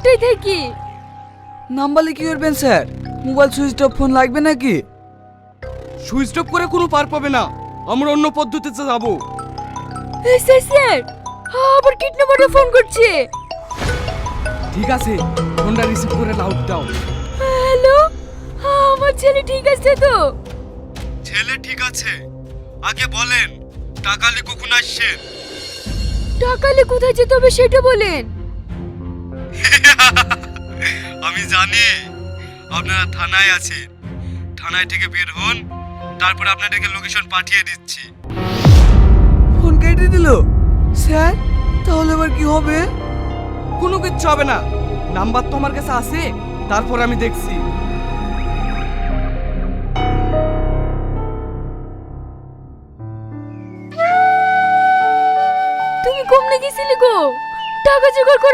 একটাই থাকি। নাম্বারে কি করবেন sir? Mobile switch off, phone লাগবে নাকি? সুইচ অফ করে কোনো পার পাবে না, আমরা অন্য পদ্ধতিতে যাব। স্যার স্যার, আবার কিডন্যাপাররা ফোন করছে। ঠিক আছে, ফোনটা রিসিভ করে লাউড দাও। হ্যালো, আমার ছেলে ঠিক আছে তো? ছেলে ঠিক আছে, আগে বলেন টাকালে কখন আসছেন? টাকালে কোথায় যেতে হবে সেটা বলেন। আমি জানি আপনারা থানায় আছেন, থানায় থেকে বের হন, তারপর আপনাদেরকে লোকেশন পাঠিয়ে দিচ্ছি। ফোন কেটে দিল স্যার, তাহলে এবার কি হবে? কোনো কিচ্ছু হবে না, নাম্বার তো আমার কাছে আছে, তারপর আমি দেখছি। তুমি কমনে গেছিলে গো, টাকা জোগাড় করে